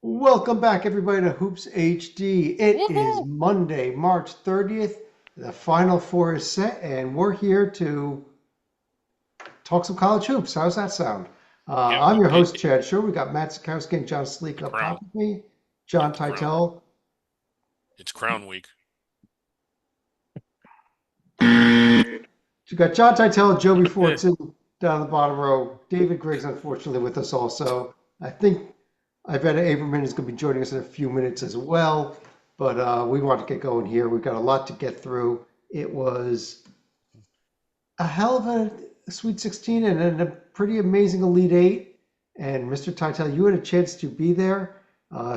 Welcome back, everybody, to Hoops HD. It is Woohoo! Monday, March 30th. The Final Four is set, and we're here to talk some college hoops. How's that sound? Yeah, I'm your it, host, Chad Shore. We got Matt Sikowski and John Sleek the up top crown. of me. Yeah, John the crown. Teitel. It's crown week. You got John Teitel, Joby Fortson down the bottom row. David Griggs, unfortunately, with us also. I think Iveta Aberman is going to be joining us in a few minutes as well. But we want to get going here. We've got a lot to get through. It was a hell of a Sweet 16 and then a pretty amazing Elite Eight. And Mr. Teitel, you had a chance to be there.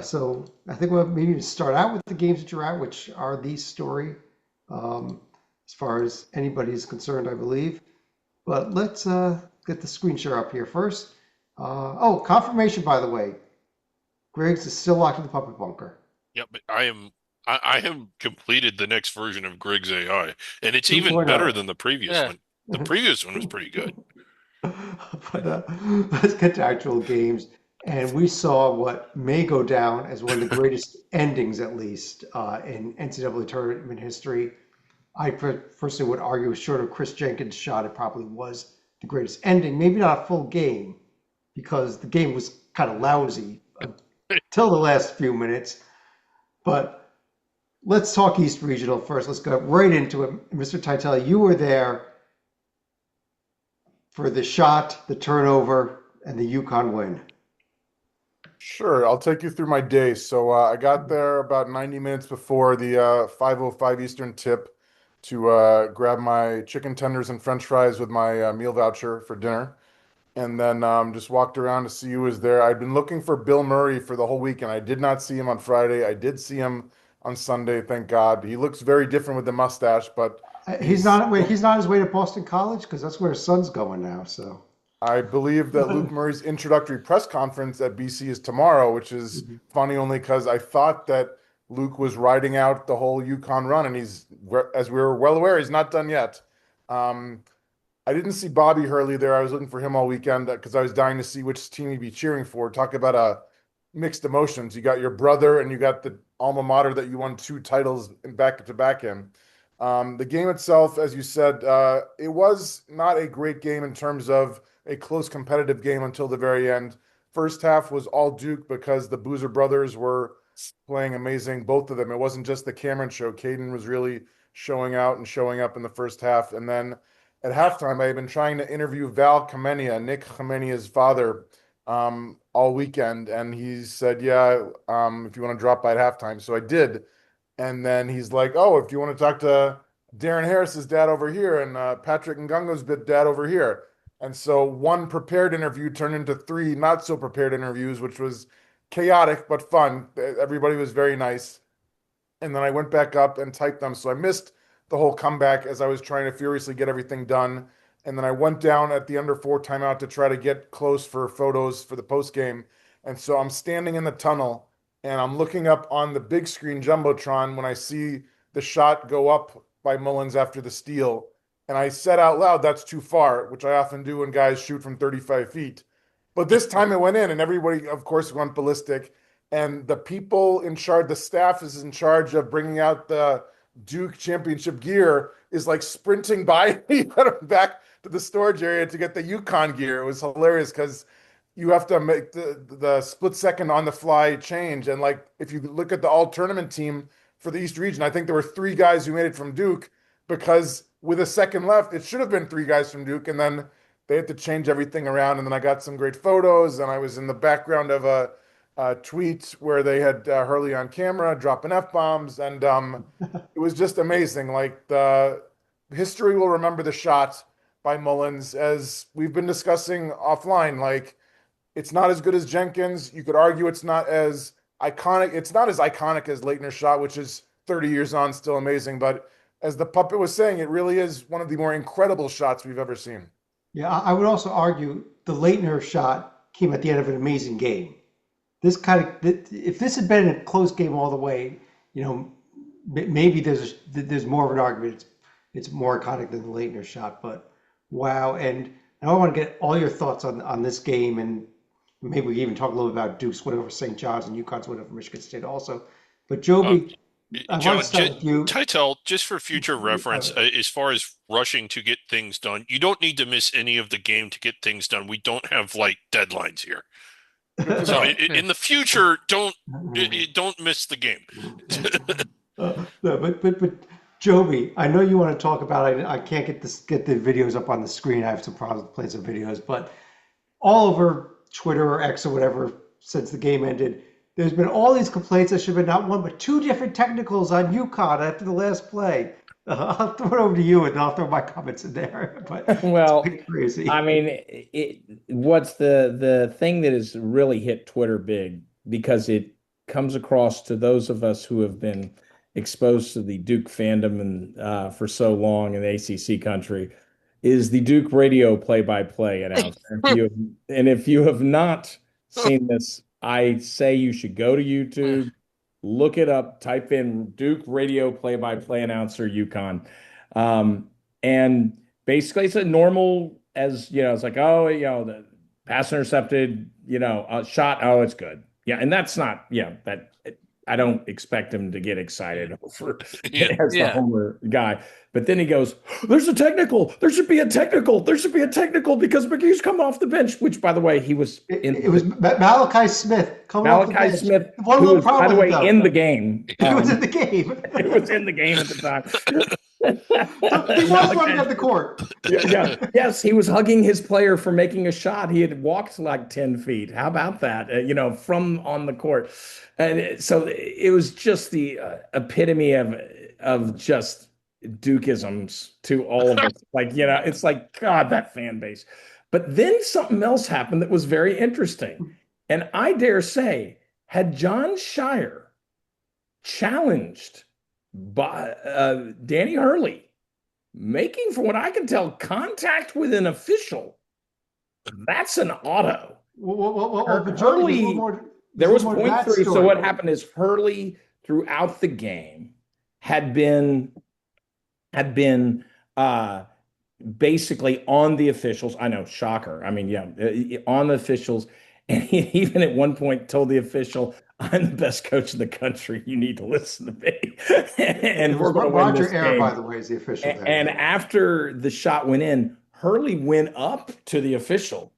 So I think we'll maybe start out with the games that you're at, which are the story um, as far as anybody is concerned, I believe. But let's get the screen share up here first. Oh, confirmation, by the way. Griggs is still locked in the puppet bunker. Yeah, but I have completed the next version of Griggs AI, and it's even better 2.0. than the previous Yeah. one. The previous one was pretty good. But let's get to actual games. And we saw what may go down as one of the greatest endings, at least, in NCAA tournament history. I personally would argue, short of Chris Jenkins' shot, it probably was the greatest ending. Maybe not a full game, because the game was kind of lousy until the last few minutes. But let's talk East Regional first. Let's go right into it. Mr. Titell, you were there for the shot, the turnover, and the UConn win. Sure, I'll take you through my day. So I got there about 90 minutes before the 5:05 Eastern tip to grab my chicken tenders and French fries with my meal voucher for dinner, and then just walked around to see who was there. I'd been looking for Bill Murray for the whole weekend. I did not see him on Friday. I did see him on Sunday, thank God. He looks very different with the mustache, but He's he's not. Wait, he's not on his way to Boston College because that's where his son's going now. So. I believe that Luke Murray's introductory press conference at BC is tomorrow, which is funny only because I thought that Luke was riding out the whole Yukon run, and as we were well aware, he's not done yet. Um, I didn't see Bobby Hurley there. I was looking for him all weekend because I was dying to see which team he'd be cheering for. Talk about mixed emotions. You got your brother, and you got the alma mater that you won two titles in back to back in. The game itself, as you said, it was not a great game in terms of a close competitive game until the very end. First half was all Duke because the Boozer brothers were playing amazing, both of them. It wasn't just the Cameron show. Caden was really showing out and showing up in the first half. And then at halftime, I had been trying to interview Val Kamenia, Nick Kamenia's father, all weekend. And he said, yeah, if you want to drop by at halftime. So I did. And then he's like, "Oh, if you want to talk to Darren Harris's dad over here and Patrick Ngungo's dad over here." And so one prepared interview turned into three not so prepared interviews, which was chaotic but fun. Everybody was very nice. And then I went back up and typed them. So I missed the whole comeback as I was trying to furiously get everything done. And then I went down at the under four timeout to try to get close for photos for the post game. And so I'm standing in the tunnel and I'm looking up on the big screen Jumbotron when I see the shot go up by Mullins after the steal. And I said out loud, "That's too far," which I often do when guys shoot from 35 feet. But this time it went in, and everybody, of course, went ballistic. And the people in charge, the staff is in charge of bringing out the Duke championship gear, is like sprinting by me back to the storage area to get the Yukon gear. It was hilarious because you have to make the split second on the fly change. And like if you look at the all tournament team for the East region, I think there were three guys who made it from Duke because with a second left, it should have been three guys from Duke. And then they had to change everything around. And then I got some great photos, and I was in the background of a tweet where they had Hurley on camera dropping F bombs. And it was just amazing. Like the history will remember the shot by Mullins, as we've been discussing offline. Like, it's not as good as Jenkins. You could argue it's not as iconic. It's not as iconic as Leitner's shot, which is 30 years on, still amazing. But as the puppet was saying, it really is one of the more incredible shots we've ever seen. Yeah, I would also argue the Leitner shot came at the end of an amazing game. This kind of, if this had been a close game all the way, maybe there's more of an argument. It's more iconic than the Leitner shot, but wow. And I want to get all your thoughts on this game and Maybe we can even talk a little bit about Duke's win over St. John's and UConn's win over Michigan State also. But Uh, Joby, I want to John, start with you. Titel, just for future reference, Uh, as far as rushing to get things done, you don't need to miss any of the game to get things done. We don't have like deadlines here. Good to So know. in the future, don't miss the game. no, but Joby, I know you want to talk about. I can't get the videos up on the screen. I have some problems playing some videos, but all over Twitter or X or whatever since the game ended, there's been all these complaints. There should have been not one but two different technicals on UConn after the last play. I'll throw it over to you and I'll throw my comments in there. But it's Well, been crazy. I mean, what's the thing that has really hit Twitter big because it comes across to those of us who have been exposed to the Duke fandom and for so long in the ACC country is the Duke radio play-by-play announcer. If you have not seen this, I say you should go to YouTube, look it up, type in Duke radio play-by-play announcer UConn. And basically it's a normal as it's like, oh, the pass intercepted, shot, oh, it's good. Yeah, and that's not, that I don't expect him to get excited over Yeah. as the homer guy. But then he goes, there's a technical. There should be a technical. There should be a technical because McGee's come off the bench, which, by the way, he was in. It was Malachi Smith coming off the Malachi bench. Smith, One who little was, by problem the way, though. in the game. He was in the game. It was in the game at the time. So he was running up the court. Yes, he was hugging his player for making a shot. He had walked like 10 feet. How about that? From on the court. And so it was just the epitome of just Dukeisms to all of us. It's like, God, that fan base. But then something else happened that was very interesting. And I dare say, had John Shire challenged by Danny Hurley making, from what I can tell, contact with an official, that's an auto. But Hurley, there was 0.3. So what happened is Hurley throughout the game had been basically on the officials. I know, shocker. I mean, on the officials. And he even at one point told the official, I'm the best coach in the country. You need to listen to me. And we're going to win this Roger Air, game. by the way, is the official. And after the shot went in, Hurley went up to the official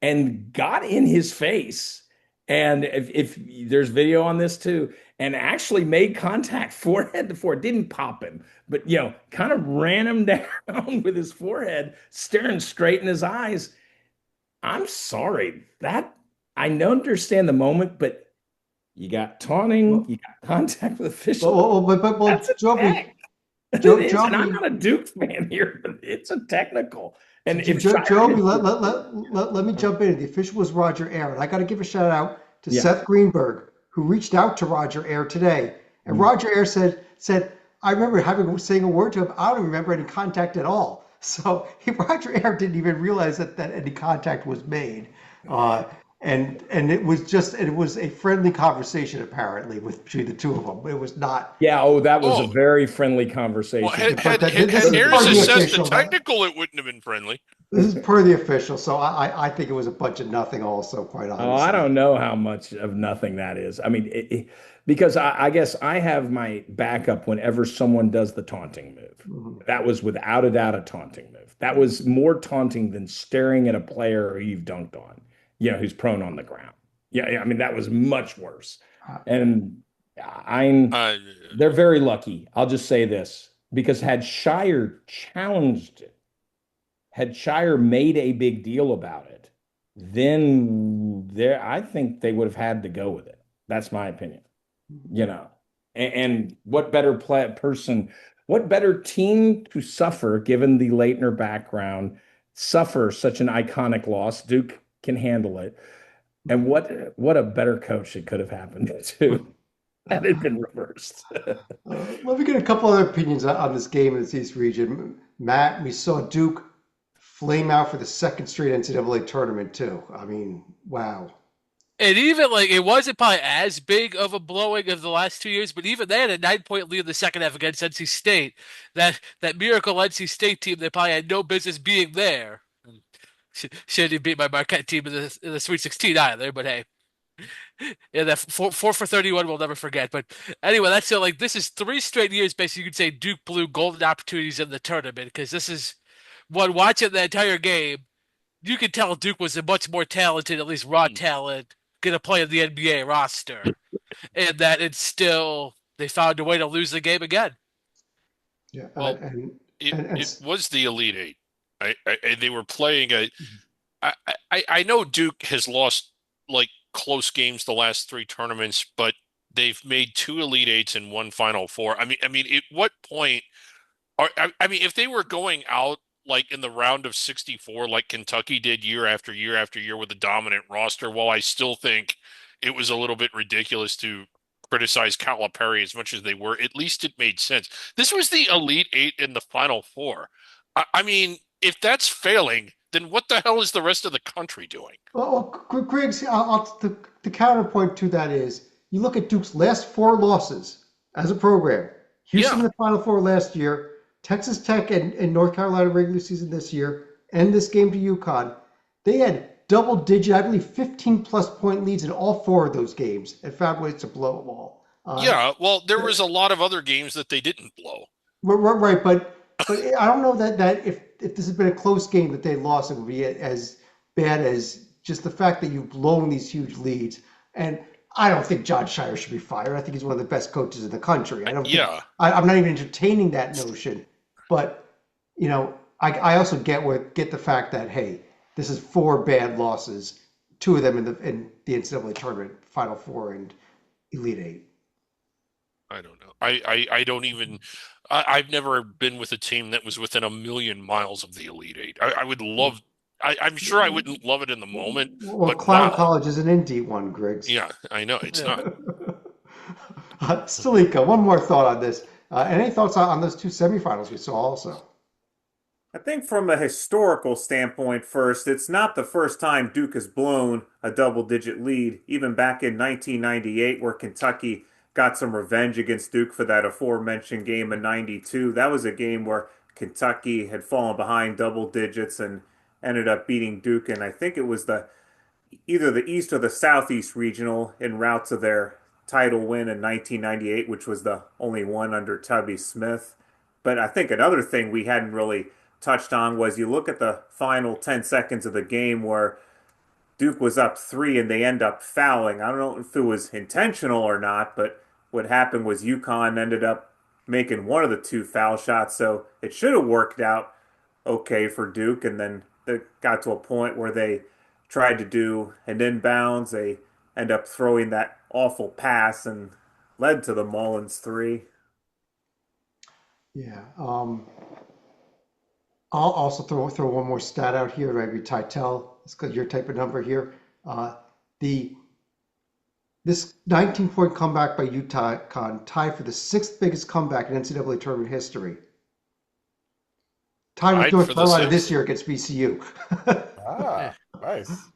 and got in his face. And if there's video on this too, and actually made contact forehead to forehead, didn't pop him, but kind of ran him down with his forehead, staring straight in his eyes. I'm sorry that I don't understand the moment, but you got taunting, you got contact with officials. But Joby, and I'm not a Duke fan here, but it's a technical. And if Joby, let me jump in. The official was Roger Air, and I got to give a shout out to Seth Greenberg, who reached out to Roger Air today. And Roger Air said, I remember saying a word to him. I don't remember any contact at all. So Roger Air didn't even realize that any contact was made. And it was a friendly conversation apparently between the two of them. It was not. Yeah. Oh, that was a very friendly conversation. Well, had Ayers assessed the technical, it wouldn't have been friendly. This is per the official, so I think it was a bunch of nothing. Also, quite honestly. Oh, I don't know how much of nothing that is. I mean, because I guess I have my backup whenever someone does the taunting move. Mm-hmm. That was without a doubt a taunting move. That was more taunting than staring at a player who you've dunked on, who's prone on the ground. Yeah, I mean, that was much worse. And they're very lucky. I'll just say this, because had Shire challenged it, had Shire made a big deal about it, then I think they would have had to go with it. That's my opinion. And what better what better team to suffer, given the Leitner background, suffer such an iconic loss? Duke can handle it. And what a better coach it could have happened to. That had been reversed. Let me get a couple other opinions on this game in this East region. Matt, we saw Duke flame out for the second straight NCAA tournament too. I mean, wow. And even it wasn't probably as big of a blowing of the last 2 years, but even they had a 9-point lead in the second half against NC State. That miracle NC State team, they probably had no business being there. Shouldn't beat my Marquette team in the Sweet 16 either, but hey. Yeah, that four for 31 we'll never forget. But anyway, that's so like this is 3 straight years basically you could say Duke blew golden opportunities in the tournament because this is one watching the entire game, you could tell Duke was a much more talented, at least raw talent, gonna play in the NBA roster. And that it's still they found a way to lose the game again. Yeah, Well, it was the Elite Eight. They were playing a. I know Duke has lost like close games the last three tournaments, but they've made two Elite Eights and one Final Four. I mean, at what point I mean, if they were going out like in the round of 64, like Kentucky did year after year after year with a dominant roster, while I still think it was a little bit ridiculous to criticize Calipari as much as they were, at least it made sense. This was the Elite Eight in the Final Four. I mean, if that's failing, then what the hell is the rest of the country doing? Griggs, the counterpoint to that is you look at Duke's last four losses as a program. Houston Yeah, in the Final Four last year, Texas Tech and North Carolina regular season this year, and this game to UConn. They had double digit, I believe 15 plus point leads in all four of those games and found ways to blow them all. yeah. Well, there was a lot of other games that they didn't blow. Right, but I don't know that if this had been a close game that they lost, it would be as bad as just the fact that you've blown these huge leads. And I don't think John Shire should be fired. I think he's one of the best coaches in the country. I don't think Yeah. I'm not even entertaining that notion. But I also get the fact that hey, this is four bad losses, two of them in the NCAA tournament, Final Four and Elite Eight. I don't know. I don't even. I've never been with a team that was within a million miles of the Elite Eight. I would love. I'm sure I wouldn't love it in the moment, Well, but Clown wow. College is an indie one, Griggs. Yeah, I know it's Yeah. not. Stalika, one more thought on this. Any thoughts on those two semifinals we saw also? I think from a historical standpoint, first, it's not the first time Duke has blown a double-digit lead, even back in 1998, where Kentucky got some revenge against Duke for that aforementioned game in 92. That was a game where Kentucky had fallen behind double digits and ended up beating Duke, and I think it was the either the East or the Southeast Regional en route to their title win in 1998, which was the only one under Tubby Smith. But I think another thing we hadn't really touched on was you look at the final 10 seconds of the game where Duke was up three and they end up fouling. I don't know if it was intentional or not, but what happened was UConn ended up making one of the two foul shots, so it should have worked out okay for Duke. And then it got to a point where they tried to do an inbounds. They end up throwing that awful pass and led to the Mullins three. Yeah. I'll also throw one more stat out here. Maybe Titel, it's because your type of number here. The This 19-point comeback by UConn tied for the sixth biggest comeback in NCAA tournament history. Tied with Tied North for the Carolina this sixth. year against VCU. Ah, nice.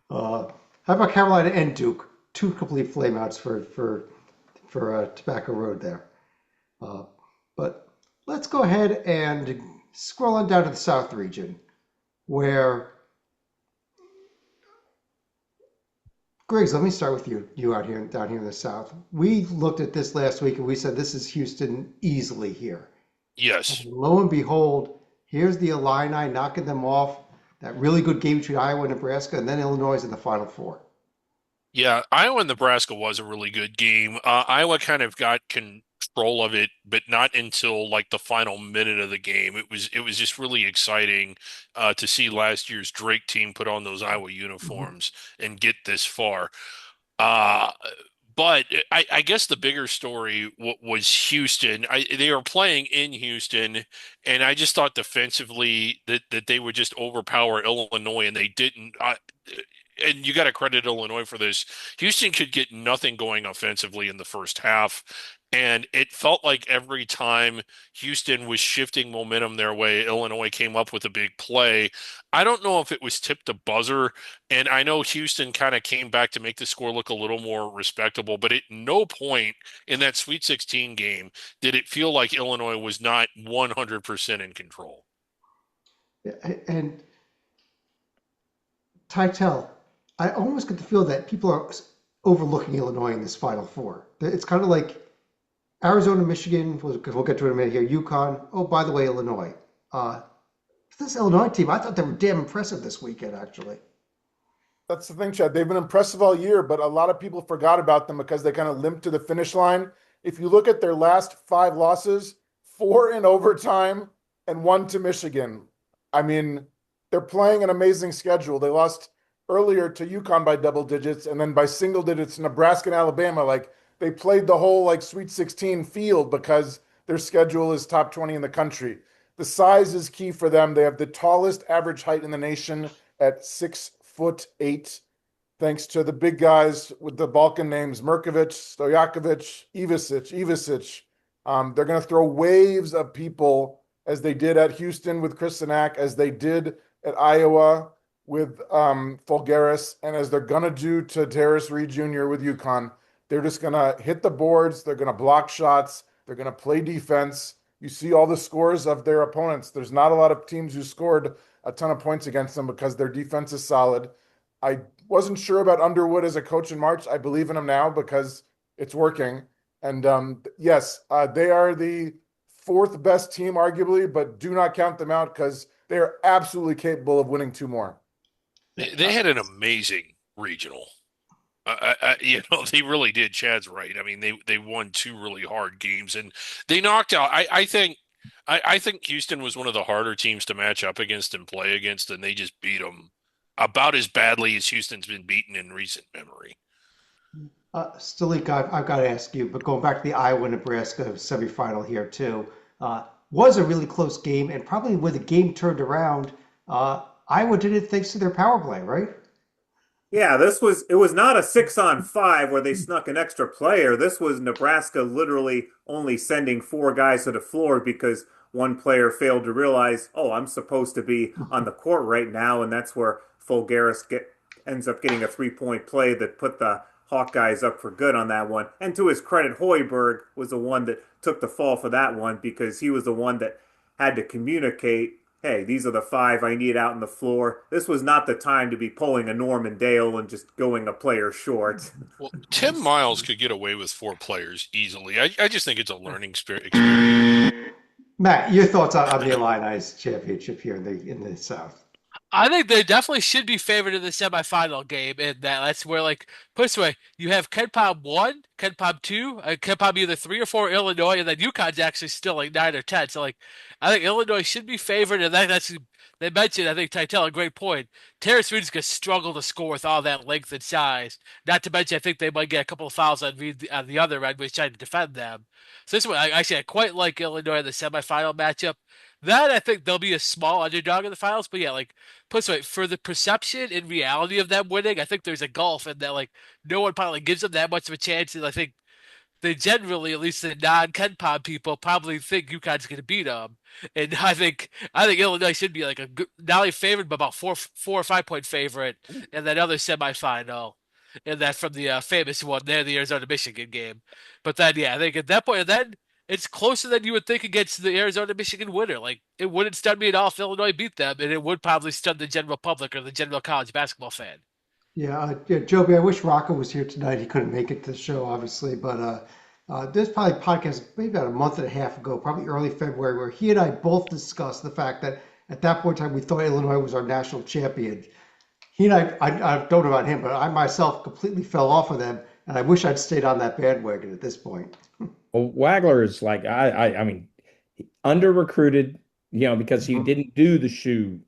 How about Carolina and Duke? Two complete flameouts for Tobacco Road there. But let's go ahead and scroll on down to the South region, where Griggs, let me start with you out here down here in the South. We looked at this last week and we said this is Houston easily here. Yes. And lo and behold, here's the Illini knocking them off. That really good game between Iowa and Nebraska, and then Illinois is in the Final Four. Yeah, Iowa and Nebraska was a really good game. Iowa kind of got control of it, but not until like the final minute of the game. It was just really exciting to see last year's Drake team put on those Iowa Mhm. uniforms and get this far. Uh, but I guess the bigger story was Houston. They were playing in Houston, and I just thought defensively that they would just overpower Illinois, and they didn't. And you got to credit Illinois for this. Houston could get nothing going offensively in the first half, and it felt like every time Houston was shifting momentum their way, Illinois came up with a big play. I don't know if it was tipped to buzzer, and I know Houston kind of came back to make the score look a little more respectable, but at no point in that Sweet 16 game did it feel like Illinois was not 100% in control. Yeah, and Tytel, I almost get the feel that people are overlooking Illinois in this Final Four. It's kind of like Arizona, Michigan, because we'll get to it in a minute here, UConn. Oh, by the way, Illinois. Uh, this Illinois team, I thought they were damn impressive this weekend, actually. That's the thing, Chad. They've been impressive all year, but a lot of people forgot about them because they kind of limped to the finish line. If you look at their last 5 losses, 4 in overtime and 1 to Michigan. I mean, they're playing an amazing schedule. They lost earlier to UConn by double digits and then by single digits to Nebraska and Alabama. Like they played the whole like Sweet 16 field because their schedule is top 20 in the country. The size is key for them. They have the tallest average height in the nation at 6'8", thanks to the big guys with the Balkan names, Merkovic, Stojakovic, Ivisic. They're going to throw waves of people as they did at Houston with Chris Sinak, as they did at Iowa with Fulgaris, and as they're going to do to Terrace Reed Jr. with UConn. They're just going to hit the boards. They're going to block shots. They're going to play defense. You see all the scores of their opponents. There's not a lot of teams who scored a ton of points against them because their defense is solid. I wasn't sure about Underwood as a coach in March. I believe in him now because it's working. And yes, they are the 4th best team, arguably, but do not count them out because they are absolutely capable of winning 2 more. They had an amazing regional. They really did. Chad's right. I mean, they won 2 really hard games, and they knocked out. I think Houston was one of the harder teams to match up against and play against, and they just beat them about as badly as Houston's been beaten in recent memory. Stalik, I've got to ask you, but going back to the Iowa-Nebraska semifinal here too, was a really close game, and probably where the game turned around, Iowa did it thanks to their power play, right? Yeah, it was not a 6-on-5 where they snuck an extra player. This was Nebraska literally only sending 4 guys to the floor because one player failed to realize, oh, I'm supposed to be on the court right now, and that's where Fulgaris ends up getting a 3-point play that put the Hawkeyes up for good on that one. And to his credit, Hoiberg was the one that took the fall for that one because he was the one that had to communicate, hey, these are the 5 I need out on the floor. This was not the time to be pulling a Norman Dale and just going a player short. Well, Tim Miles could get away with 4 players easily. I just think it's a learning experience. Matt, your thoughts on the Illini's championship here in the South? I think they definitely should be favored in the semifinal game, and that's where, like, put this way, you have KenPom 1, KenPom 2, KenPom either 3 or 4 Illinois, and then UConn's actually still like 9 or 10. So, like, I think Illinois should be favored, and that's they mentioned. I think Tytel a great point. Terrace Reed's gonna struggle to score with all that length and size. Not to mention, I think they might get a couple of fouls on Reed on the other end when he's trying to defend them. So this one, I quite like Illinois in the semifinal matchup. That I think they'll be a small underdog in the finals, but yeah, like put it this way, for the perception and reality of them winning, I think there's a gulf in that like no one probably gives them that much of a chance, and I think they generally, at least the non-Ken Pom people, probably think UConn's going to beat them. And I think Illinois should be like not only favored, but about 4 or 5 point favorite in that other semifinal, and that from the famous one there, the Arizona Michigan game. But then, yeah, I think at that point, then it's closer than you would think against the Arizona Michigan winner. Like it wouldn't stun me at all if Illinois beat them, and it would probably stun the general public or the general college basketball fan. Yeah, Joby, I wish Rocco was here tonight. He couldn't make it to the show, obviously, but there's probably a podcast maybe about a month and a half ago, probably early February, where he and I both discussed the fact that at that point in time we thought Illinois was our national champion. He and I don't know about him, but I myself completely fell off of them, and I wish I'd stayed on that bandwagon at this point. Well, Wagler is like I mean, under recruited, because he didn't do the shoe,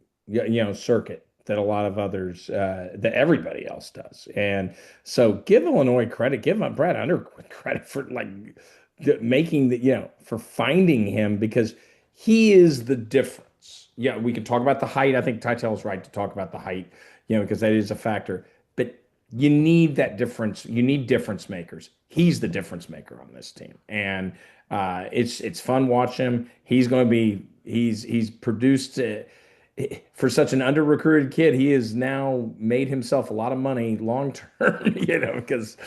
circuit that a lot of others, that everybody else does. And so give Illinois credit, give Brad Underwood credit for like making for finding him, because he is the difference. Yeah, we could talk about the height. I think Tytel's right to talk about the height, because that is a factor. But you need that difference. You need difference makers. He's the difference maker on this team, and it's fun watching him. He's going to be he's produced. For such an under-recruited kid, he has now made himself a lot of money long term, because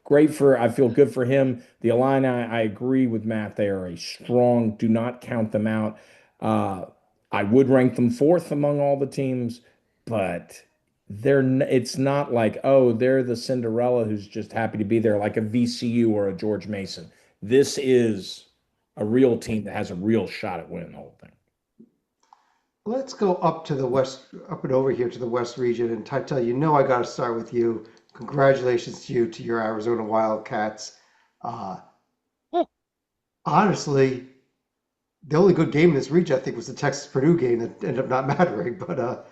great I feel good for him. The Illini, I agree with Matt. They are a strong, do not count them out. I would rank them 4th among all the teams, but it's not like, oh, they're the Cinderella who's just happy to be there, like a VCU or a George Mason. This is a real team that has a real shot at winning the whole thing. Let's go up to the west, up and over here to the West region. And Titel, you know I got to start with you. Congratulations to you, to your Arizona Wildcats. Uh, honestly, the only good game in this region, I think, was the Texas Purdue game that ended up not mattering. But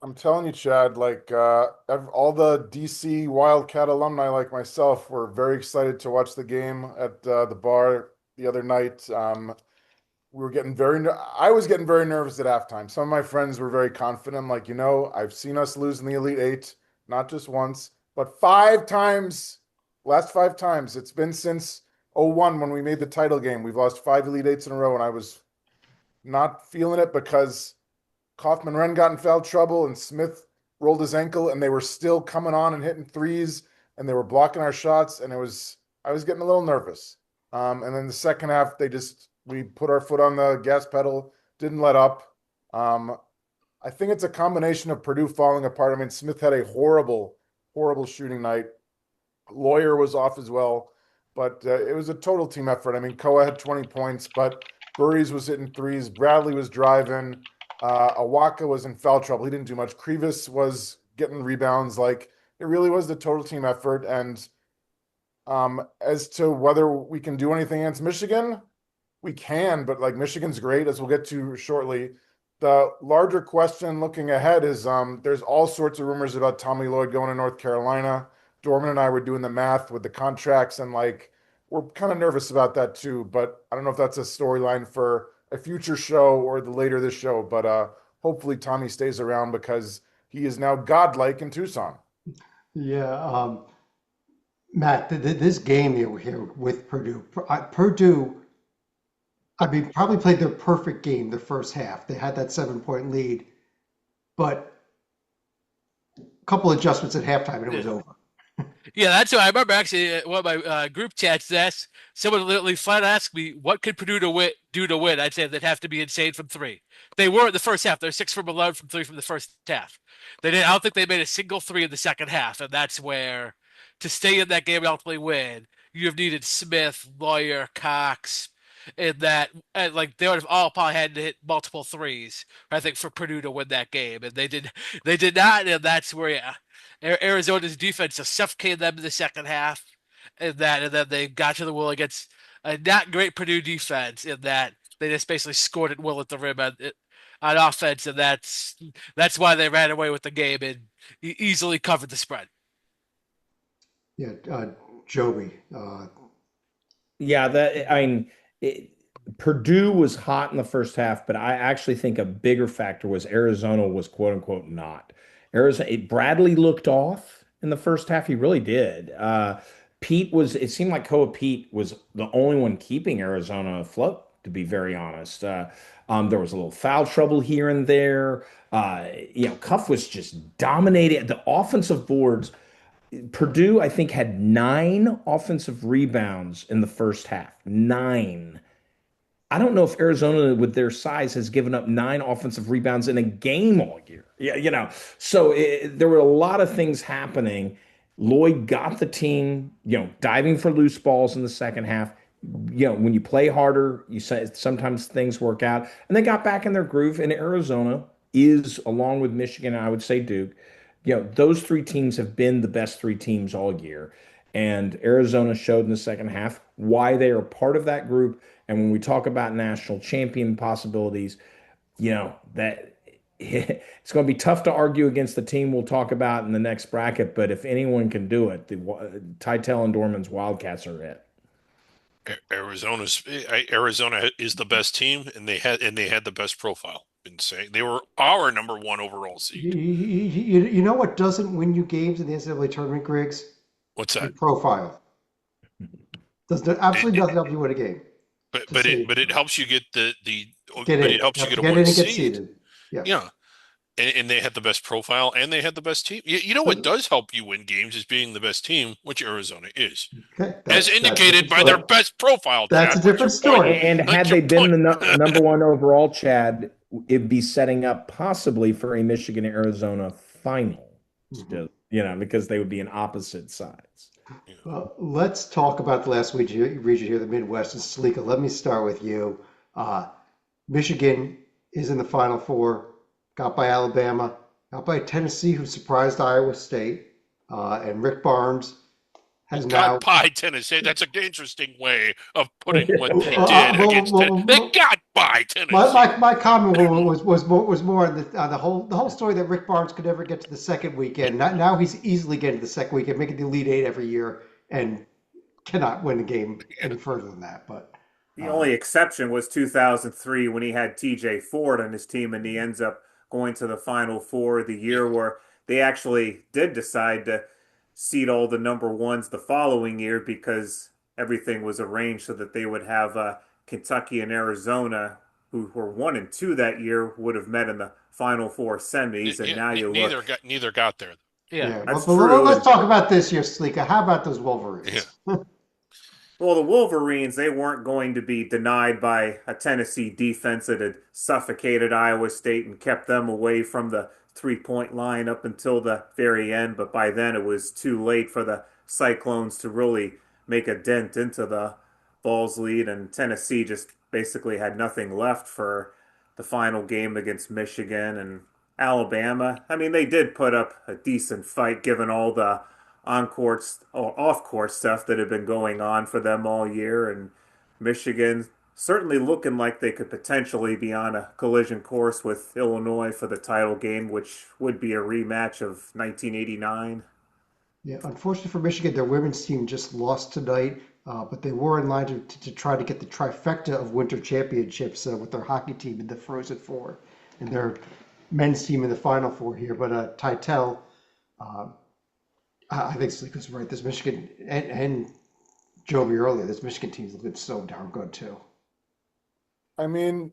I'm telling you, Chad, like all the DC Wildcat alumni like myself were very excited to watch the game at the bar the other night. We were getting I was getting very nervous at halftime. Some of my friends were very confident. I'm like, I've seen us lose in the Elite Eight, not just once, but 5 times, last 5 times. It's been since '01 when we made the title game. We've lost 5 Elite Eights in a row, and I was not feeling it because Kaufman Wren got in foul trouble and Smith rolled his ankle, and they were still coming on and hitting threes, and they were blocking our shots, and I was getting a little nervous. And then the second half, we put our foot on the gas pedal, didn't let up. I think it's a combination of Purdue falling apart. I mean, Smith had a horrible, horrible shooting night. Lawyer was off as well, but it was a total team effort. I mean, Koa had 20 points, but Burries was hitting threes. Bradley was driving. Awaka was in foul trouble. He didn't do much. Krivas was getting rebounds. Like, it really was the total team effort. And as to whether we can do anything against Michigan, we can, but like Michigan's great, as we'll get to shortly. The larger question looking ahead is there's all sorts of rumors about Tommy Lloyd going to North Carolina. Dorman and I were doing the math with the contracts, and like we're kind of nervous about that too. But I don't know if that's a storyline for a future show or the later this show. But hopefully Tommy stays around because he is now godlike in Tucson. yeah, Matt, this game here with Purdue, Purdue, I mean, probably played their perfect game the first half. They had that 7-point lead, but a couple adjustments at halftime and it was over. Yeah, that's what I remember. Actually, one of my group chats asked someone literally flat asked me, "What could Purdue do to win?" I'd say they'd have to be insane from three. They were in the first half. They're 6 from 11 from three from the first half. They didn't. I don't think they made a single three in the second half, and that's where to stay in that game and ultimately win, you have needed Smith, Lawyer, Cox, and like they would have all probably had to hit multiple threes. I think for Purdue to win that game, and they did. They did not, and that's where yeah. Arizona's defense just suffocated them in the second half, and then they got to the will against a not great Purdue defense. In that they just basically scored at will at the rim on offense, and that's why they ran away with the game and easily covered the spread. Yeah, Joby. Yeah, Purdue was hot in the first half, but I actually think a bigger factor was Arizona was quote unquote not. Bradley looked off in the first half. He really did. It seemed like Koa Pete was the only one keeping Arizona afloat, to be very honest. There was a little foul trouble here and there. Cuff was just dominating the offensive boards. Purdue, I think, had 9 offensive rebounds in the first half. 9. I don't know if Arizona, with their size, has given up 9 offensive rebounds in a game all year. Yeah. So there were a lot of things happening. Lloyd got the team, diving for loose balls in the second half. When you play harder, sometimes things work out. And they got back in their groove. And Arizona is, along with Michigan, and I would say Duke, those 3 teams have been the best 3 teams all year. And Arizona showed in the second half why they are part of that group. And when we talk about national champion possibilities, that it's going to be tough to argue against the team we'll talk about in the next bracket. But if anyone can do it, Titel and Dorman's Wildcats are it. Arizona is the best team, and they had the best profile. Been saying they were our number 1 overall seed. You know what doesn't win you games in the NCAA tournament, Griggs? What's that? Your profile. Does absolutely nothing help you win a game. But it helps you get it helps you get a 1 seed. Seeded. Yeah. And they had the best profile, and they had the best team. What does help you win games is being the best team, which Arizona is, as indicated by their best profile. That's a different story. And had they been the number 1 overall, Chad, it'd be setting up possibly for a Michigan-Arizona final Mhm. still, because they would be in opposite sides. Well, let's talk about the last region here, the Midwest. And Salika, let me start with you. Uh, Michigan is in the Final Four, got by Alabama, got by Tennessee, who surprised Iowa State, and Rick Barnes Well, has got now. by Tennessee. That's an interesting way of putting what Uh, they did against Tennessee. They well, got by my, Tennessee. my, my comment was more on the whole story that Rick Barnes could never get to the second weekend. Now he's easily getting to the second weekend, making the Elite Eight every year, and cannot win a game Yeah. any further than that. But The uh, only exception was 2003 when he had TJ Ford on his team and he ends up going to the Final Four, the Yeah. year where they actually did decide to seed all the number ones the following year because everything was arranged so that they would have Kentucky and Arizona, who were 1 and 2 that year, would have met in the Final Four semis. And now you look, Neither got there. Yeah. yeah, that's but true. let's And talk about this year, Sleeka. How about those Yeah. Wolverines? well, the Wolverines, they weren't going to be denied by a Tennessee defense that had suffocated Iowa State and kept them away from the three-point line up until the very end. But by then, it was too late for the Cyclones to really make a dent into the Vols lead, and Tennessee just basically had nothing left for the final game against Michigan and Alabama. I mean, they did put up a decent fight given all the on court or off court stuff that had been going on for them all year. And Michigan certainly looking like they could potentially be on a collision course with Illinois for the title game, which would be a rematch of 1989. Yeah, unfortunately for Michigan, their women's team just lost tonight, but they were in line to try to get the trifecta of winter championships with their hockey team in the Frozen Four and their men's team in the Final Four here. But Titel, uh, I think Sleeka's right. This Michigan and Joby earlier, this Michigan team's looking so darn good too. I mean,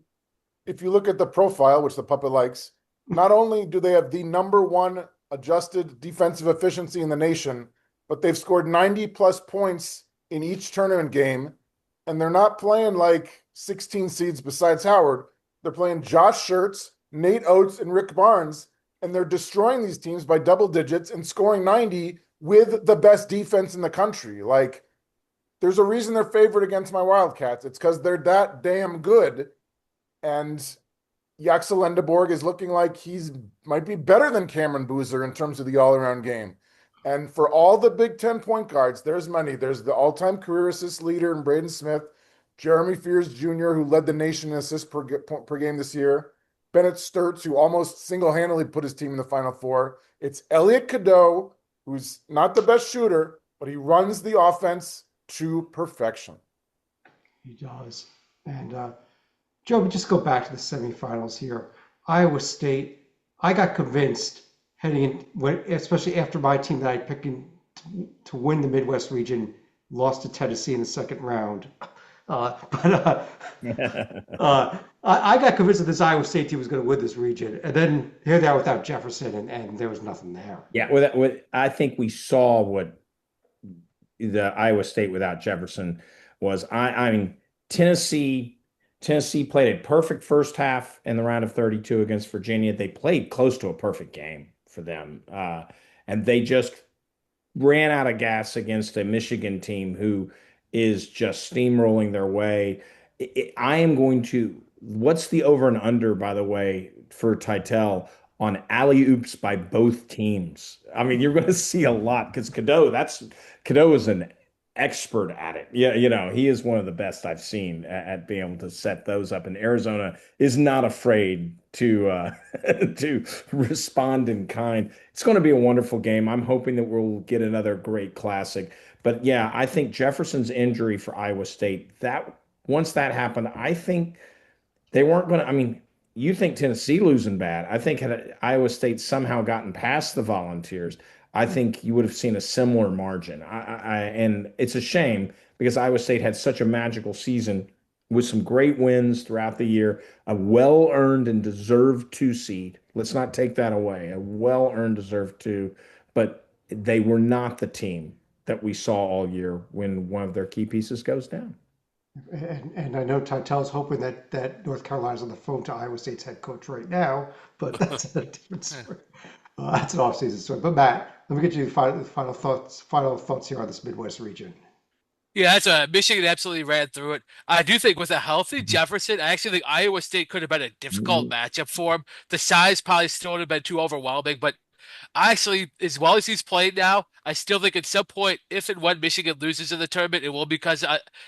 if you look at the profile, which the puppet likes, not only do they have the number one adjusted defensive efficiency in the nation, but they've scored 90 plus points in each tournament game. And they're not playing like 16 seeds besides Howard. They're playing Josh Schertz, Nate Oates, and Rick Barnes. And they're destroying these teams by double digits and scoring 90 with the best defense in the country. Like, there's a reason they're favored against my Wildcats. It's because they're that damn good. And Yaxel Lendeborg is looking like he's might be better than Cameron Boozer in terms of the all-around game. And for all the Big Ten point guards, there's many. There's the all-time career assist leader in Braden Smith, Jeremy Fears Jr., who led the nation in assists per game this year, Bennett Sturts, who almost single-handedly put his team in the Final Four. It's Elliot Cadeau, who's not the best shooter, but he runs the offense to perfection. He does. And Joe, we just go back to the semifinals here. Iowa State, I got convinced heading in, especially after my team that I picked to win the Midwest region lost to Tennessee in the second round. I got convinced that this Iowa State team was going to win this region. And then here they are without Jefferson, and there was nothing there. Yeah, I think we saw what the Iowa State without Jefferson was. I mean, Tennessee played a perfect first half in the round of 32 against Virginia. They played close to a perfect game for them. And they just ran out of gas against a Michigan team who is just steamrolling their way. I am going to, what's the over and under, by the way, for Titel on alley oops by both teams? I mean, you're going to see a lot because Cadeau is an expert at it. Yeah, he is one of the best I've seen at being able to set those up. And Arizona is not afraid to to respond in kind. It's going to be a wonderful game. I'm hoping that we'll get another great classic. But yeah, I think Jefferson's injury for Iowa State, that once that happened, I think they weren't going to. I mean, you think Tennessee losing bad. I think had Iowa State somehow gotten past the Volunteers, I think you would have seen a similar margin. And it's a shame because Iowa State had such a magical season with some great wins throughout the year, a well-earned and deserved two seed. Let's not take that away. A well-earned, deserved two, but they were not the team that we saw all year when one of their key pieces goes down. And I know Titel's hoping that North Carolina's on the phone to Iowa State's head coach right now, but that's a different story. That's an off-season story. But Matt, let me get you the final thoughts here on this Midwest region. Yeah, that's Michigan absolutely ran through it. I do think with a healthy Jefferson, I actually think Iowa State could have been a difficult matchup for him. The size probably still would have been too overwhelming, but I actually, as well as he's played now, I still think at some point, if and when Michigan loses in the tournament, it will be because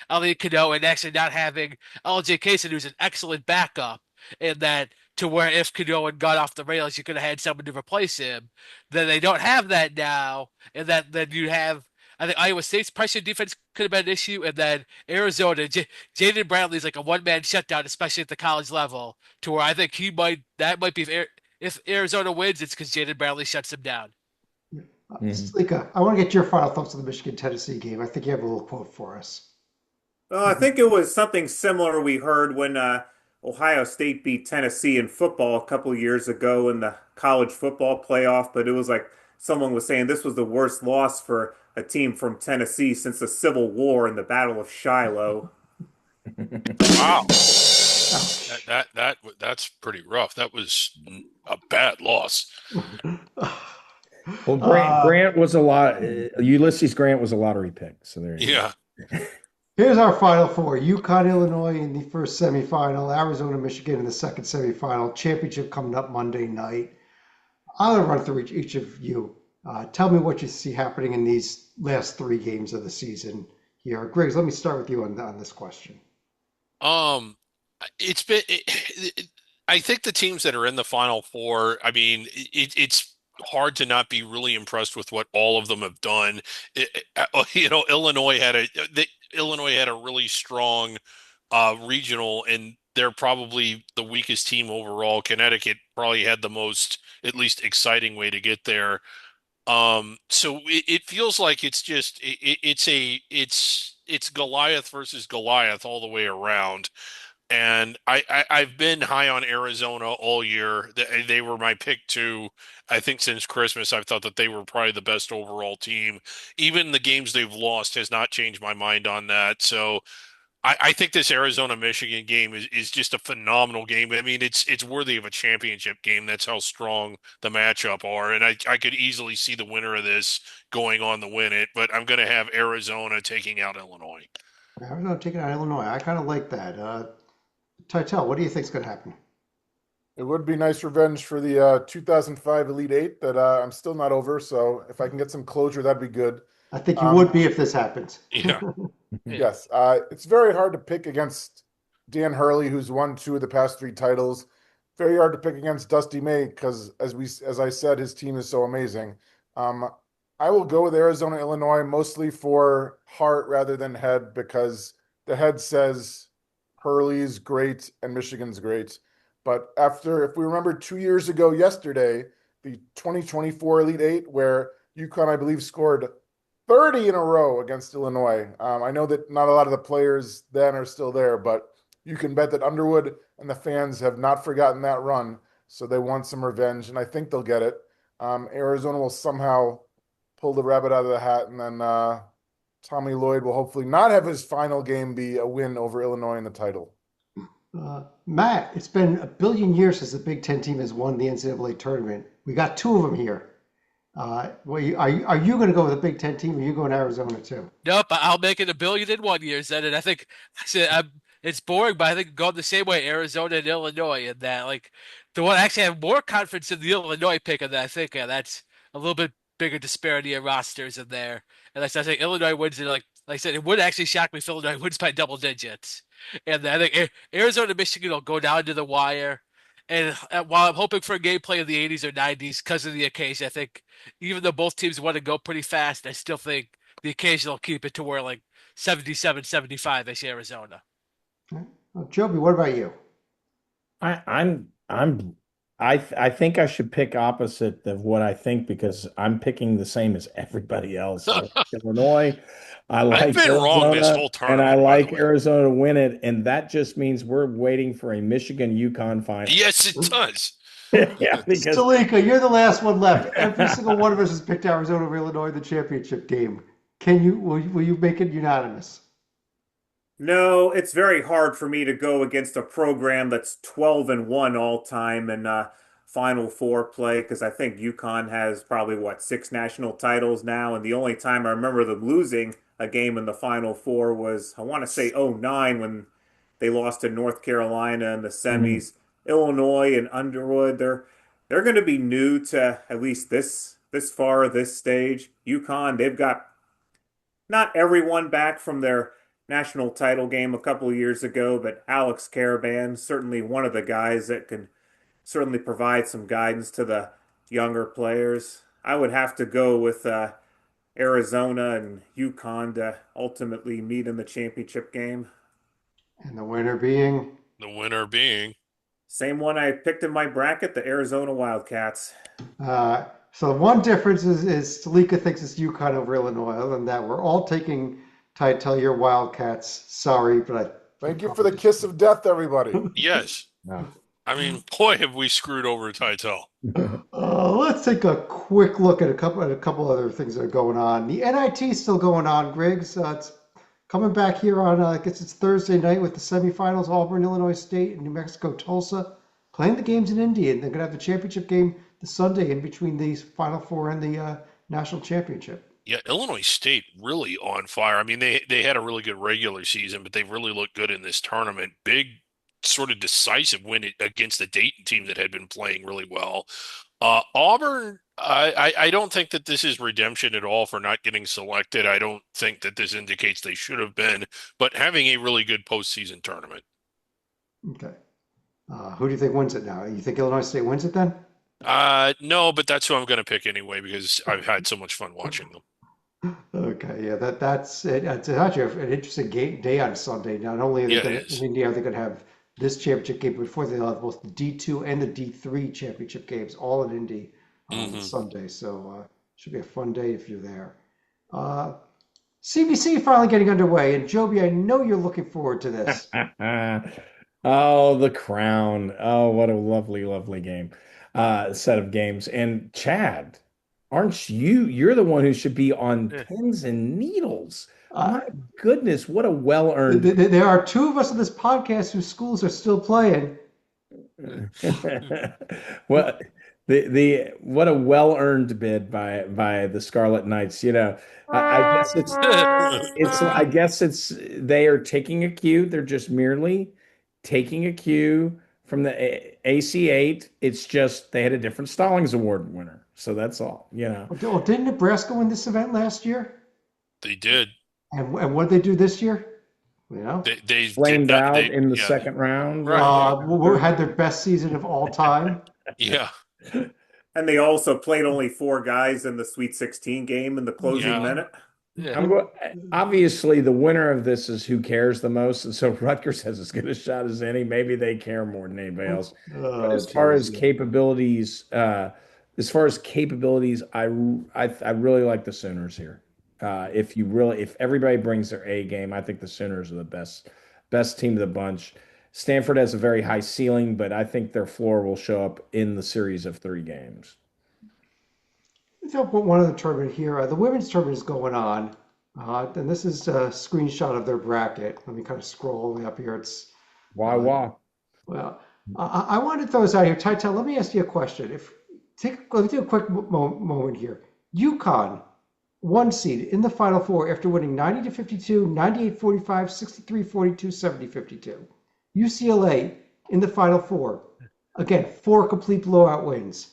Elliot Cano and actually not having LJ Kaysen, who's an excellent backup, and that to where if Cano had got off the rails, you could have had someone to replace him. Then they don't have that now, and that then you have. I think Iowa State's pressure defense could have been an issue, and then Arizona, Jaden Bradley's like a one-man shutdown, especially at the college level, to where I think that might be if Arizona wins, it's because Jaden Bradley shuts them down. Slika, I want to get your final thoughts on the Michigan-Tennessee game. I think you have a little quote for us. Well, I think it was something similar we heard when Ohio State beat Tennessee in football a couple of years ago in the college football playoff, but it was like someone was saying this was the worst loss for a team from Tennessee since the Civil War and the Battle of Shiloh. Wow. That's pretty rough. That was a bad loss. Well, Grant was a lot. Ulysses Grant was a lottery pick. So there you go. Here's our final four: UConn, Illinois in the first semifinal, Arizona, Michigan in the second semifinal. Championship coming up Monday night. I'll run through each of you. Tell me what you see happening in these last three games of the season here. Griggs, let me start with you on this question. It's been. I think the teams that are in the Final Four. I mean, it's hard to not be really impressed with what all of them have done. Illinois had a really strong regional, and they're probably the weakest team overall. Connecticut probably had the most, at least, exciting way to get there. So it feels like it's just it's Goliath versus Goliath all the way around. And I've been high on Arizona all year. They were my pick too. I think since Christmas, I've thought that they were probably the best overall team. Even the games they've lost has not changed my mind on that. So I think this Arizona Michigan game is just a phenomenal game. I mean, it's worthy of a championship game. That's how strong the matchup are. And I could easily see the winner of this going on to win it, but I'm going to have Arizona taking out Illinois. Arizona taking out Illinois. I kind of like that. Titel, what do you think is going to happen? It would be nice revenge for the 2005 Elite Eight that I'm still not over. So if I can get some closure, that'd be good. I think you would be if this happens. Yeah. Yes. It's very hard to pick against Dan Hurley, who's won 2 of the past 3 titles. Very hard to pick against Dusty May because, as I said, his team is so amazing. I will go with Arizona, Illinois, mostly for heart rather than head because the head says Hurley's great and Michigan's great. But if we remember 2 years ago yesterday, the 2024 Elite Eight, where UConn, I believe, scored 30 in a row against Illinois. I know that not a lot of the players then are still there, but you can bet that Underwood and the fans have not forgotten that run. So they want some revenge, and I think they'll get it. Arizona will somehow pull the rabbit out of the hat, and then Tommy Lloyd will hopefully not have his final game be a win over Illinois in the title. Matt, it's been a billion years since the Big Ten team has won the NCAA tournament. We got 2 of them here. Are you going to go with a Big Ten team, or are you going to Arizona too? Nope, I'll make it 1,000,000,001 years then, and I think it's boring, but I think going the same way Arizona and Illinois, and that like the one I actually have more confidence in the Illinois pick, and I think that's a little bit bigger disparity in rosters in there. And I think Illinois wins it. Like I said, it would actually shock me if Illinois wins by double digits. And I think Arizona, Michigan will go down to the wire. And while I'm hoping for a gameplay in the 80s or 90s because of the occasion, I think even though both teams want to go pretty fast, I still think the occasion will keep it to where like 77-75 is Arizona. Well, Joby, what about you? I think I should pick opposite of what I think because I'm picking the same as everybody else. I like Illinois. I've been Arizona, wrong this whole tournament, and I by like the way. Arizona to win it, and that just means we're waiting for a Michigan UConn final. Yes, it does. Yeah, because Salika, you're the last one left. Every single one of us has picked Arizona over Illinois in the championship game. Will you make it unanimous? No, it's very hard for me to go against a program that's 12-1 all time in Final Four play because I think UConn has probably what, six national titles now, and the only time I remember them losing a game in the Final Four was, I want to say, '09 when they lost to North Carolina in the Mhm. semis. Illinois and Underwood, they're going to be new to at least this far, this stage. UConn, they've got not everyone back from their national title game a couple of years ago, but Alex Caravan, certainly one of the guys that can certainly provide some guidance to the younger players. I would have to go with Arizona and UConn to ultimately meet in the championship game. And the winner being, The winner being. Same one I picked in my bracket, the Arizona Wildcats. so one difference is Salika thinks it's UConn over Illinois. Other than that, we're all taking Tell your Wildcats. Sorry, but I Thank you for probably the kiss of death, everybody. Yes. No. I mean, boy, have we screwed over Titel. Let's take a quick look at a couple other things that are going on. The NIT is still going on, Griggs. It's coming back here on I guess it's Thursday night with the semifinals: Auburn, Illinois State, and New Mexico, Tulsa. Playing the games in Indy, and they're gonna have the championship game the Sunday in between these Final Four and the national championship. Yeah, Illinois State really on fire. I mean, they had a really good regular season, but they've really looked good in this tournament. Big, sort of decisive win against the Dayton team that had been playing really well. Auburn, I don't think that this is redemption at all for not getting selected. I don't think that this indicates they should have been, but having a really good postseason tournament. Okay. Who do you think wins it now? You think Illinois State wins it then? No, but that's who I'm going to pick anyway because I've had so much fun watching them. Okay, yeah, that's it. It's actually an interesting day on Sunday. Not only are they Yeah, it going to, is. in India, are they going to have this championship game, but before they'll have both the D2 and the D3 championship games all in Indy on Hmm. Sunday. So should be a fun day if you're there. Uh, CBC finally getting underway, and Joby, I know you're looking forward to this. Oh, the crown. Oh, what a lovely, lovely game. Set of games. And Chad, aren't you're the one who should be on Yeah. pins and needles. Uh, My goodness, what a well-earned. there are two of us on this podcast whose schools are still playing. What the what a well-earned bid by the Scarlet Knights. I guess I guess it's they are taking a cue. They're just merely taking a cue from the AC8. It's just they had a different Stallings Award winner. So that's all. Well, didn't Nebraska win this event last year? They did. And what did they do this year? You know? They did Flamed not. out They in the yeah. second round. Right. We had their best season of all time. Yeah. And they also played only four guys in the Sweet 16 game in the closing Yeah. minute. Yeah. Obviously, the winner of this is who cares the most, and so Rutgers has as good a shot as any. Maybe they care more than anybody else. But as far as capabilities, I really like the Sooners here. If everybody brings their A game, I think the Sooners are the best team of the bunch. Stanford has a very high ceiling, but I think their floor will show up in the series of 3 games. So one other tournament here. The women's tournament is going on. And this is a screenshot of their bracket. Let me kind of scroll all the way up here. It's Wah. well, I wanted to throw this out here. Tytel, let me ask you a question. Let me do a quick moment here. UConn, 1 seed in the Final Four after winning 90-52, 98-45, 63-42, 70-52. UCLA in the Final Four. Again, 4 complete blowout wins.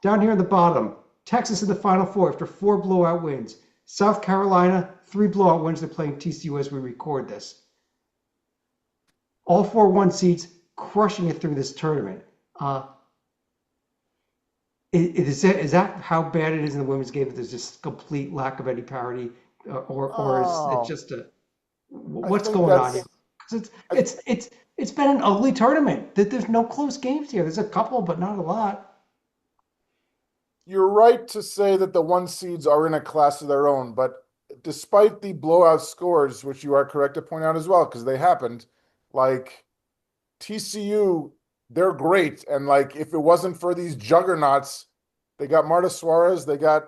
Down here in the bottom, Texas in the Final Four after 4 blowout wins. South Carolina, 3 blowout wins. They're playing TCU as we record this. All 4 1 seeds crushing it through this tournament. Is that how bad it is in the women's game that there's just complete lack of any parity, or is it just what's going on here? Because it's been an ugly tournament. There's no close games here. There's a couple, but not a lot. You're right to say that the 1 seeds are in a class of their own, but despite the blowout scores, which you are correct to point out as well, because they happened, like TCU, they're great. And like if it wasn't for these juggernauts, they got Marta Suarez, they got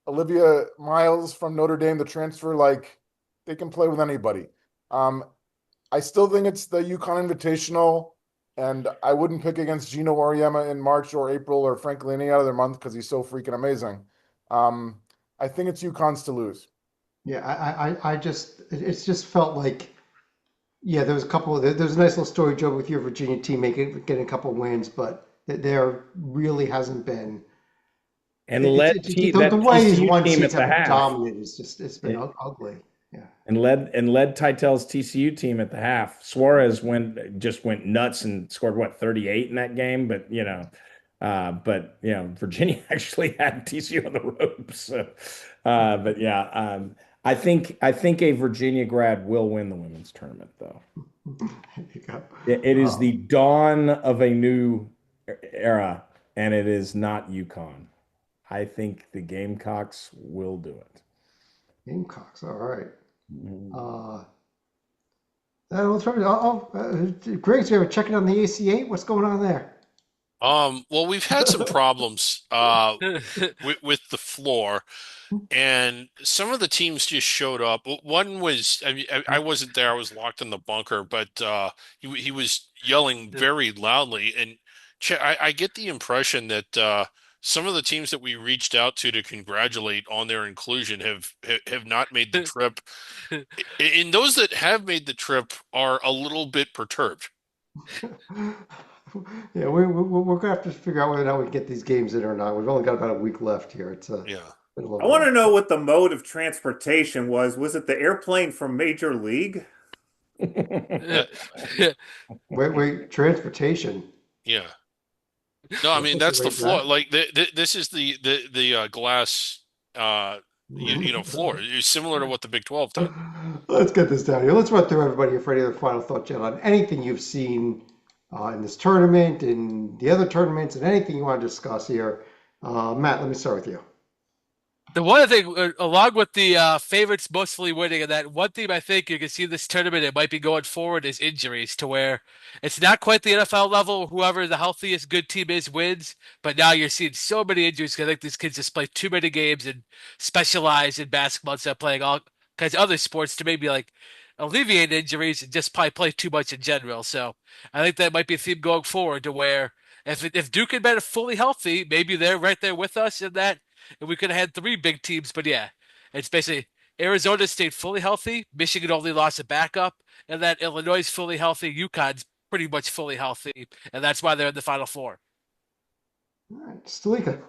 Olivia Miles from Notre Dame, the transfer, like they can play with anybody. Um, I still think it's the UConn Invitational, and I wouldn't pick against Gino Auriemma in March or April or frankly any other month because he's so freaking amazing. Um, I think it's UConn's to lose. Yeah, I just, it's just felt like, yeah, there was a couple, there's a nice little story, Joe, with your Virginia team getting a couple wins, but there really hasn't been. And led The that way these TCU one team seeds at the have been half. dominated is just, it's been ugly. Yeah. And led Titel's TCU team at the half. Suarez went nuts and scored what 38 in that game, but Virginia actually had TCU on the ropes. So, but yeah, I think a Virginia grad will win the women's tournament though. There you go. It is the dawn of a new era, and it is not UConn. I think the Gamecocks will do it. Gamecocks, all right. Mhm. Uh, Greg's here checking on the AC8. What's going on there? Well, we've had some problems with the floor, and some of the teams just showed up. One was, I mean, I wasn't there. I was locked in the bunker, but he was yelling very loudly. And I get the impression that some of the teams that we reached out to congratulate on their inclusion have not made the trip. And those that have made the trip are a little bit perturbed. Yeah, we're gonna have to figure out whether or not we can get these games in or not. We've only got about a week left here. It's Yeah. been a I little want to rough. know what the mode of transportation was. Was it the airplane from Major League? That, Wait, transportation. yeah. No, I We're mean supposed to that's the rate floor. that. Like this is the glass uh floor. It's similar to what the Big 12 did. Let's get this down here. Let's run through everybody for any other final thought, Jen, on anything you've seen in this tournament, in the other tournaments, and anything you want to discuss here. Matt, let me start with you. The one thing, along with the favorites mostly winning, and that one theme I think you can see this tournament it might be going forward is injuries, to where it's not quite the NFL level. Whoever the healthiest good team is wins, but now you're seeing so many injuries because I think these kids just play too many games and specialize in basketball instead of playing all kinds of other sports to maybe like alleviate injuries and just probably play too much in general. So I think that might be a theme going forward to where if Duke had been fully healthy, maybe they're right there with us in that and we could have had three big teams. But yeah, it's basically Arizona stayed fully healthy. Michigan only lost a backup, and that Illinois is fully healthy. UConn's pretty much fully healthy, and that's why they're in the Final Four. All right, Stalika.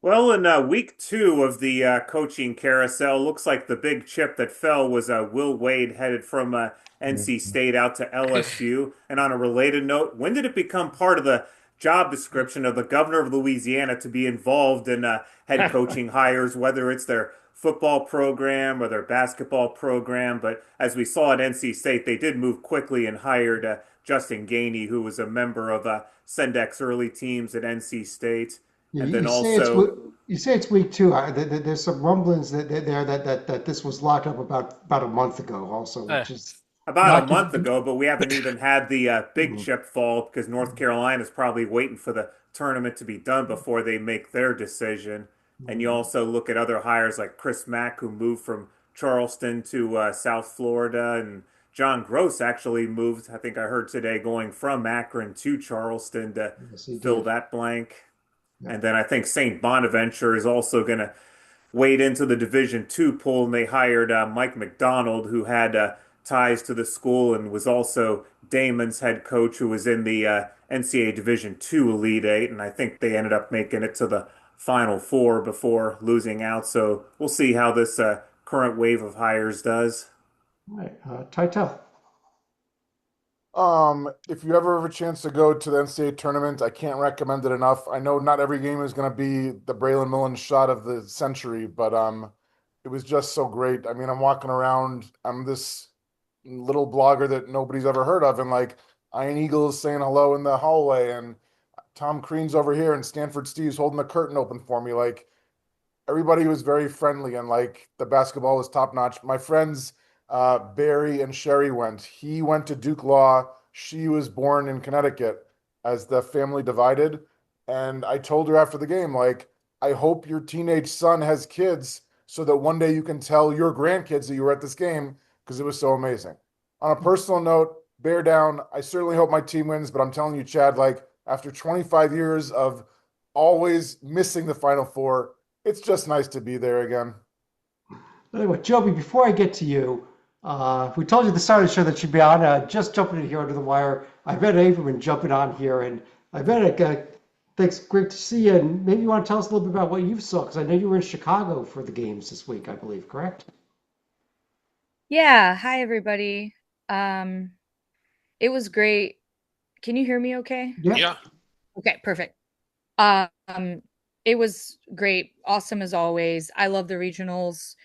Well, in week two of the coaching carousel, looks like the big chip that fell was Will Wade headed from NC State out to LSU. And on a related note, when did it become part of the job description of the governor of Louisiana to be involved in head coaching hires, whether it's their football program or their basketball program? But as we saw at NC State, they did move quickly and hired Justin Gainey, who was a member of Sendek's early teams at NC State. You, And then you say it's also you say it's week two. There's some rumblings that this was locked up about a month ago, also, Uh, which is about a not month good. ago, but we haven't even had the big Mhm. chip fall because North Carolina's probably waiting for the tournament to be done before they make their decision. And you also look at other hires like Chris Mack, who moved from Charleston to South Florida, and John Gross actually moved, I think I heard today, going from Akron to Charleston to Yes, he fill did. that blank. Yeah. And then I think St. Bonaventure is also going to wade into the Division Two pool, and they hired Mike McDonald, who had ties to the school and was also Damon's head coach, who was in the NCAA Division Two Elite Eight, and I think they ended up making it to the Final Four before losing out. So we'll see how this current wave of hires does. All right, Titel. If you ever have a chance to go to the NCAA tournament, I can't recommend it enough. I know not every game is going to be the Braylon Mullen shot of the century, but it was just so great. I mean, I'm walking around, I'm this little blogger that nobody's ever heard of, and like Iron Eagle is saying hello in the hallway, and Tom Crean's over here, and Stanford Steve's holding the curtain open for me. Like everybody was very friendly and like the basketball was top notch. My friends Barry and Sherry went. He went to Duke Law. She was born in Connecticut as the family divided. And I told her after the game, like, I hope your teenage son has kids so that one day you can tell your grandkids that you were at this game because it was so amazing. On a personal note, bear down. I certainly hope my team wins, but I'm telling you, Chad, like after 25 years of always missing the Final Four, it's just nice to be there again. Anyway, Joby, before I get to you, we told you at the start of the show that you'd be on. Just jumping in here under the wire. I bet Averman jumping on here, and I bet thanks. Great to see you. And maybe you want to tell us a little bit about what you saw, because I know you were in Chicago for the games this week, I believe, correct? Yeah, hi everybody. It was great. Can you hear me okay? Yeah. Okay, perfect. Um, it was great. Awesome as always. I love the regionals.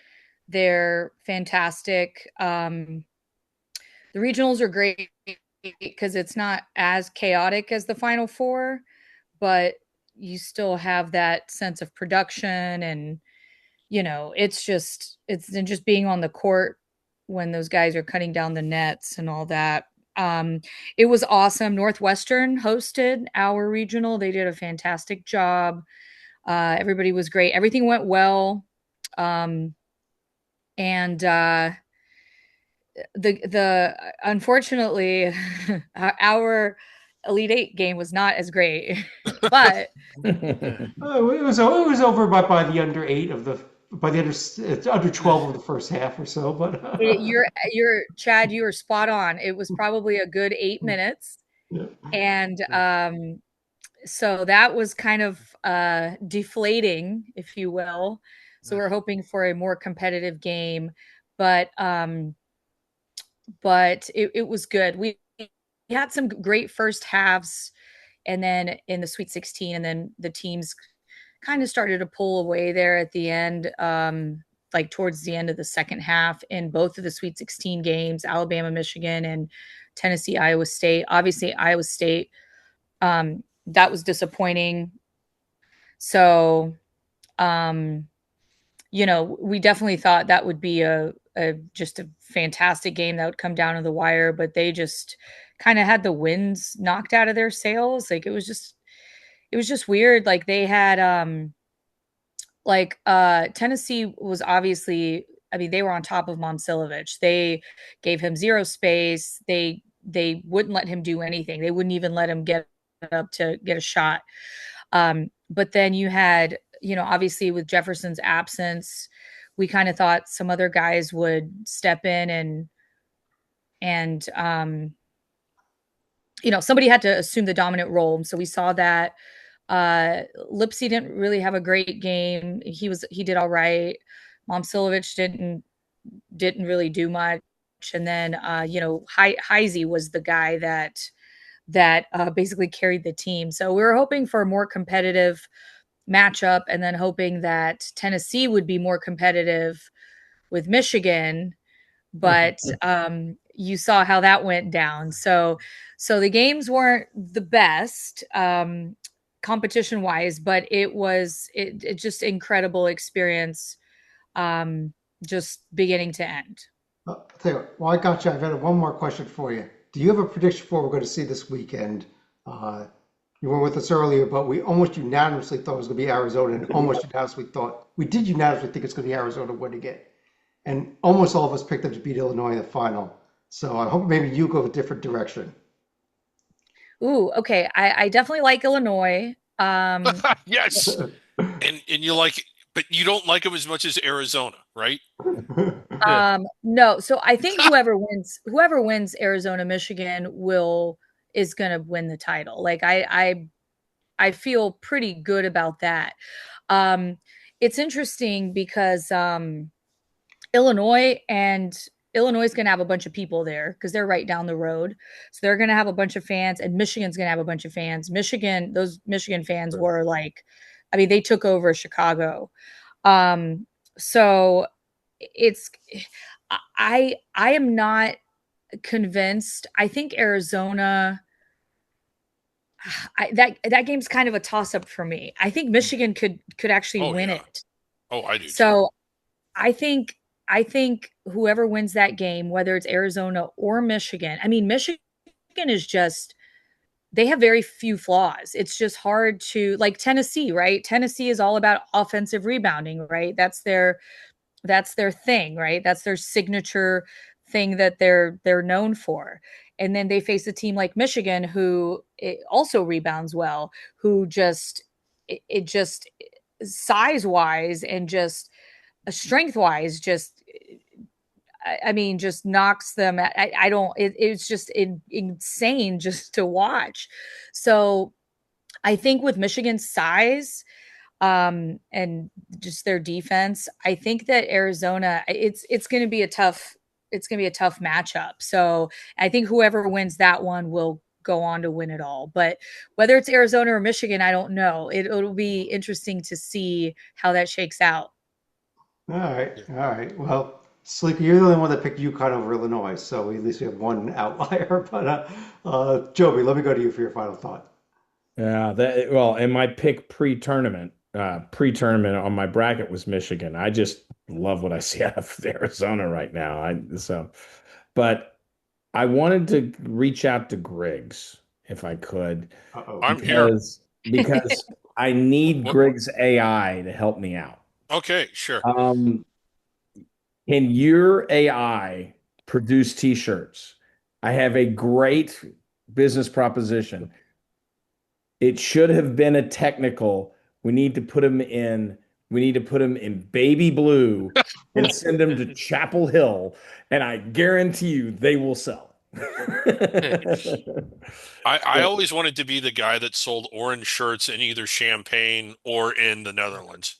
They're fantastic. The regionals are great because it's not as chaotic as the Final Four, but you still have that sense of production and it's just being on the court when those guys are cutting down the nets and all that. It was awesome. Northwestern hosted our regional. They did a fantastic job. Everybody was great. Everything went well. And the unfortunately our Elite Eight game was not as great, but It was over by the under 8 of the by the under 12 of the first half or so. But you're Chad, you were spot on. It was probably a good 8 minutes, yeah. And so that was kind of deflating, if you will. So we're hoping for a more competitive game, but it was good. We had some great first halves, and then in the Sweet 16, and then the teams kind of started to pull away there at the end, like towards the end of the second half in both of the Sweet 16 games, Alabama, Michigan, and Tennessee, Iowa State. Obviously, Iowa State, that was disappointing. So, we definitely thought that would be just a fantastic game that would come down to the wire, but they just kind of had the winds knocked out of their sails. Like it was just weird. Like they had Tennessee was obviously, I mean, they were on top of Momcilovic. They gave him zero space. They wouldn't let him do anything. They wouldn't even let him get up to get a shot. But then you had, obviously with Jefferson's absence, we kind of thought some other guys would step in and somebody had to assume the dominant role. So we saw that. Lipsy didn't really have a great game. He did all right. Momcilovic didn't really do much. And then Heisey was the guy that basically carried the team. So we were hoping for a more competitive matchup, and then hoping that Tennessee would be more competitive with Michigan. But you saw how that went down. So the games weren't the best competition wise, but it just incredible experience, just beginning to end. Well, I got you. I've got one more question for you. Do you have a prediction for what we're going to see this weekend? You weren't with us earlier, but we almost unanimously thought it was going to be Arizona, and almost unanimously think it's going to be Arizona winning it. And almost all of us picked them to beat Illinois in the final. So I hope maybe you go a different direction. Ooh, okay. I definitely like Illinois. Yes. And you like, but you don't like them as much as Arizona, right? No. So I think whoever wins Arizona, Michigan is going to win the title. Like I feel pretty good about that. It's interesting because Illinois is going to have a bunch of people there because they're right down the road. So they're going to have a bunch of fans, and Michigan's going to have a bunch of fans. Those Michigan fans were like, I mean, they took over Chicago. So I am not convinced. I think Arizona, that game's kind of a toss up for me. I think Michigan could actually win it. Oh, I do. So I think whoever wins that game, whether it's Arizona or Michigan, I mean, Michigan is just, they have very few flaws. It's just hard to, like Tennessee, right? Tennessee is all about offensive rebounding, right? That's their thing, right? That's their signature thing that they're known for. And then they face a team like Michigan, who also rebounds well, who just it just size wise and just strength wise, just I mean, just knocks them. I don't. It's just insane just to watch. So I think with Michigan's size, and just their defense, I think that Arizona, it's going to be a tough matchup. So I think whoever wins that one will go on to win it all. But whether it's Arizona or Michigan, I don't know. It'll be interesting to see how that shakes out. All right, all right. Well, Sleepy, you're the only one that picked UConn over Illinois, so at least we have one outlier. But Joby, let me go to you for your final thought. Yeah, well, and my pick pre-tournament on my bracket was Michigan. I just love what I see out of Arizona right now. But I wanted to reach out to Griggs if I could, Uh-oh. I'm here. because I need What? Griggs AI to help me out. Okay, sure. Can your AI produce t-shirts? I have a great business proposition. It should have been a technical. We need to put them in baby blue and send them to Chapel Hill, and I guarantee you they will sell. I always wanted to be the guy that sold orange shirts in either Champagne or in the Netherlands.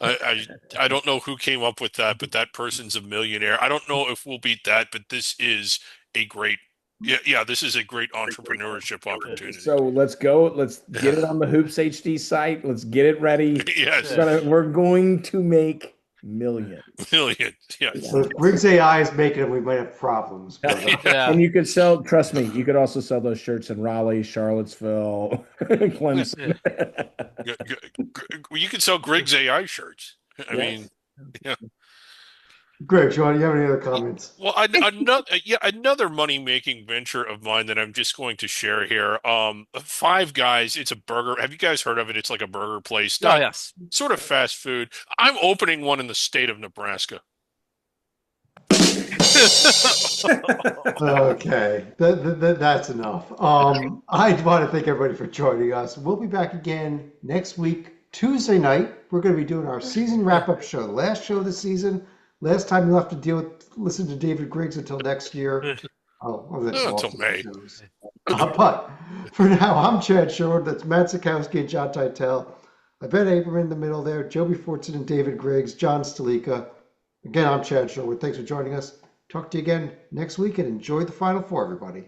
I don't know who came up with that, but that person's a millionaire. I don't know if we'll beat that, but this is a great, this is a great entrepreneurship opportunity. So let's go. Let's get it on the HoopsHD site. Let's get it ready. Yes, We're going to make millions. millions. Yes. So if Griggs AI is making it, we might have problems. But, Yeah. And you could sell, trust me, you could also sell those shirts in Raleigh, Charlottesville, Clemson. You can sell Griggs AI shirts. I mean, yeah. Greg, Sean, do you have any other comments? Well, another money-making venture of mine that I'm just going to share here. Five Guys, it's a burger. Have you guys heard of it? It's like a burger place. Oh, yes. Sort of fast food. I'm opening one in the state of Nebraska. Okay, that's enough. I want to thank everybody for joining us. We'll be back again next week, Tuesday night. We're going to be doing our season wrap-up show, the last show of the season. Last time you'll have to listen to David Griggs until next year. Until May. But for now, I'm Chad Sherwood. That's Matt Sikowski and John Teitel. I bet Abraham in the middle there, Joby Fortson and David Griggs, John Stalika. Again, I'm Chad Sherwood. Thanks for joining us. Talk to you again next week and enjoy the Final Four, everybody.